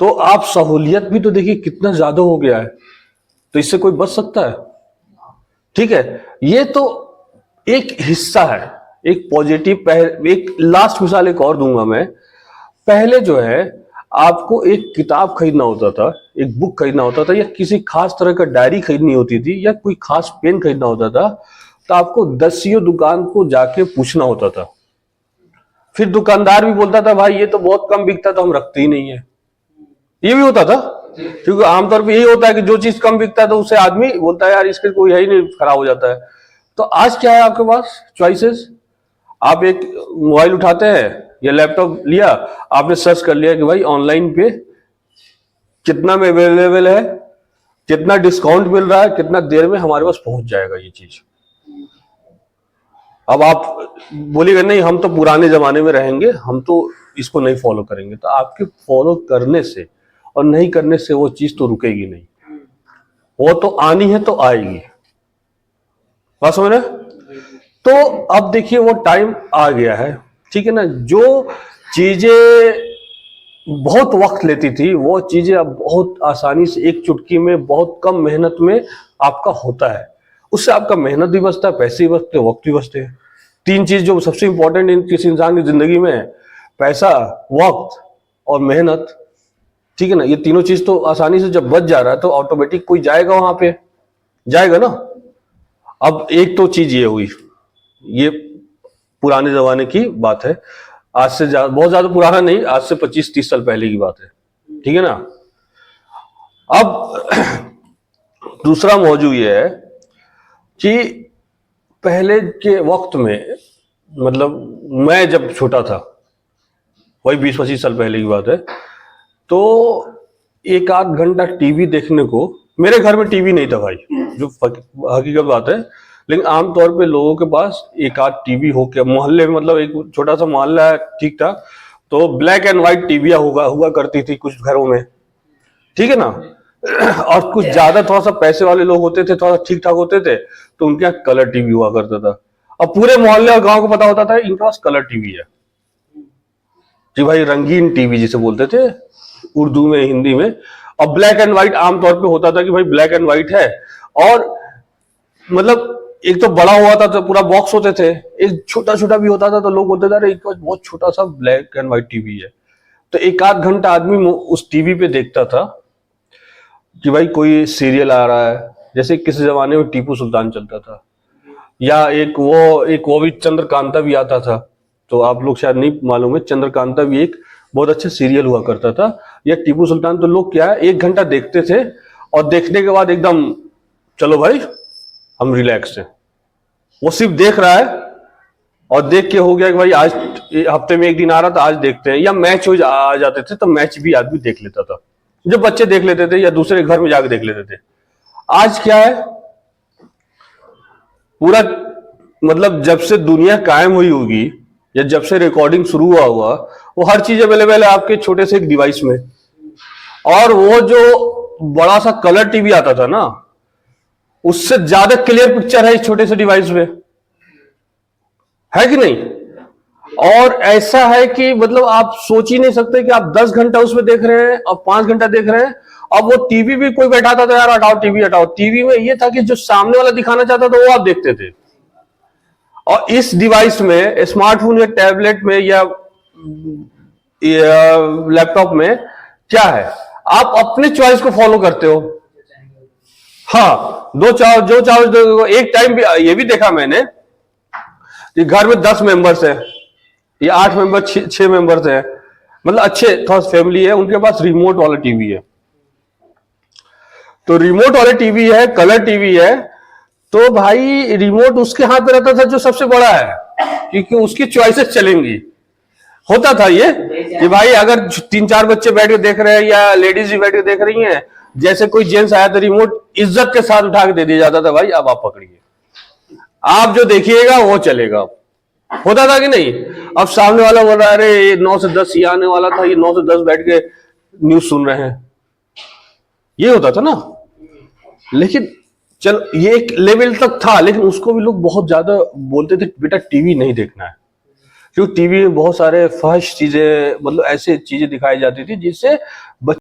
तो आप सहूलियत भी तो देखिए कितना ज्यादा हो गया है, तो इससे कोई बच सकता है? ठीक है, ये तो एक हिस्सा है, एक पॉजिटिव। एक लास्ट मिसाल एक और दूंगा मैं। पहले जो है आपको एक किताब खरीदना होता था, एक बुक खरीदना होता था, या किसी खास तरह का डायरी खरीदनी होती थी, या कोई खास पेन खरीदना होता था, तो आपको दसियों दुकान को जाके पूछना होता था। फिर दुकानदार भी बोलता था भाई ये तो बहुत कम बिकता, तो हम रखते ही नहीं है। ये भी होता था, क्योंकि आमतौर पे यही होता है कि जो चीज कम बिकता है तो उसे आदमी बोलता है यार इसके कोई है ही नहीं, खराब हो जाता है। तो आज क्या है आपके पास चॉइसेस। आप एक मोबाइल उठाते हैं या लैपटॉप लिया, आपने सर्च कर लिया कि भाई ऑनलाइन पे कितना में अवेलेबल है, कितना डिस्काउंट मिल रहा है, कितना देर में हमारे पास पहुंच जाएगा ये चीज। अब आप बोलिएगा नहीं हम तो पुराने जमाने में रहेंगे, हम तो इसको नहीं फॉलो करेंगे, तो आपके फॉलो करने से और नहीं करने से वो चीज तो रुकेगी नहीं, वो तो आनी है तो आएगी। बात समझ रहे? तो अब देखिए वो टाइम आ गया है, ठीक है ना। जो चीजें बहुत वक्त लेती थी वो चीजें अब बहुत आसानी से एक चुटकी में बहुत कम मेहनत में आपका होता है। उससे आपका मेहनत भी बचता है, पैसे भी बचते हैं, वक्त भी बचते हैं। तीन चीज जो सबसे इंपॉर्टेंट किसी इंसान की जिंदगी में है, पैसा, वक्त और मेहनत, ठीक है ना। ये तीनों चीज तो आसानी से जब बच जा रहा है तो ऑटोमेटिक कोई जाएगा वहां पे, जाएगा ना। अब एक तो चीज ये हुई, ये पुराने जमाने की बात है, आज से बहुत ज्यादा पुराना नहीं, आज से 25-30 साल पहले की बात है, ठीक है ना। अब दूसरा मौजू ये है कि पहले के वक्त में, मतलब मैं जब छोटा था, वही 20-25 साल पहले की बात है, तो एक आध घंटा टीवी देखने को, मेरे घर में टीवी नहीं था भाई, जो हकीकत बात है, लेकिन आमतौर पे लोगों के पास एक आध टीवी हो के मोहल्ले में, मतलब एक छोटा सा मोहल्ला है, ठीक ठाक, तो ब्लैक एंड व्हाइट टीवियां हुआ करती थी कुछ घरों में, ठीक है ना। और कुछ ज्यादा थोड़ा सा पैसे वाले लोग होते थे, थोड़ा ठीक ठाक होते थे, तो उनके यहाँ कलर टीवी हुआ करता था। अब पूरे मोहल्ले और गांव को पता होता था इनके पास कलर टीवी है जी भाई, रंगीन टीवी जिसे बोलते थे उर्दू में, हिंदी में। और ब्लैक एंड व्हाइट आमतौर पे होता था कि भाई ब्लैक एंड व्हाइट है, और मतलब एक तो बड़ा हुआ था तो पूरा बॉक्स होते थे, एक छोटा छोटा भी होता था, तो लोग बोलते थे अरे एक बहुत छोटा सा ब्लैक एंड व्हाइट टीवी है। तो एक आध घंटा आदमी उस टीवी पे देखता था कि भाई कोई सीरियल आ रहा है, जैसे किसी जमाने में टीपू सुल्तान चलता था, या एक वो भी चंद्रकांता भी आता था। तो आप लोग शायद नहीं मालूम है, चंद्रकांता भी एक बहुत अच्छा सीरियल हुआ करता था, या टीपू सुल्तान। तो लोग क्या है, 1 घंटा देखते थे, और देखने के बाद एकदम चलो भाई हम रिलैक्स हैं। वो सिर्फ देख रहा है, और देख के हो गया कि भाई आज हफ्ते में एक दिन आ रहा था, आज देखते हैं। या मैच हो आ जाते थे तो मैच भी आदमी देख लेता था, जो बच्चे देख लेते थे या दूसरे घर में जाकर देख लेते थे। आज क्या है, पूरा मतलब जब से दुनिया कायम हुई होगी या जब से रिकॉर्डिंग शुरू हुआ वो हर चीज अवेलेबल है आपके छोटे से एक डिवाइस में। और वो जो बड़ा सा कलर टीवी आता था ना, उससे ज्यादा क्लियर पिक्चर है इस छोटे से डिवाइस में, है कि नहीं। और ऐसा है कि मतलब आप सोच ही नहीं सकते कि आप 10 घंटा उसमें देख रहे हैं और 5 घंटा देख रहे हैं। अब वो टीवी भी कोई बैठा था तो यार हटाओ टीवी हटाओ, टीवी में ये था कि जो सामने वाला दिखाना चाहता था वो आप देखते थे। और इस डिवाइस में, स्मार्टफोन या टैबलेट में या लैपटॉप में क्या है, आप अपने चॉइस को फॉलो करते हो। हाँ, जो चाहो। एक टाइम भी ये भी देखा मैंने कि घर में 10 मेंबर्स है या 8 मेंबर, 6 मेंबर्स है, मतलब अच्छे थोड़ा फैमिली है, उनके पास रिमोट वाला टीवी है। तो रिमोट वाले टीवी है, कलर टीवी है, तो भाई रिमोट उसके हाथ में रहता था जो सबसे बड़ा है, क्योंकि उसकी चॉइसेस चलेंगी। होता था ये कि भाई अगर 3-4 बच्चे बैठ के देख रहे हैं या लेडीज भी बैठ के देख रही हैं, जैसे कोई जेंट्स आया तो रिमोट इज्जत के साथ उठा के दे दिया जाता था, भाई अब आप पकड़िए, आप जो देखिएगा वो चलेगा। होता था कि नहीं। अब सामने वाला बोल रहा है अरे ये 9 से 10 ये आने वाला था, ये 9 से 10 बैठ के न्यूज सुन रहे हैं, ये होता था ना। लेकिन चल ये एक लेवल तक था, लेकिन उसको भी लोग बहुत ज्यादा बोलते थे बेटा टीवी नहीं देखना है, क्योंकि टीवी में बहुत सारे फहश चीजें, मतलब ऐसे चीजें दिखाई जाती थी जिससे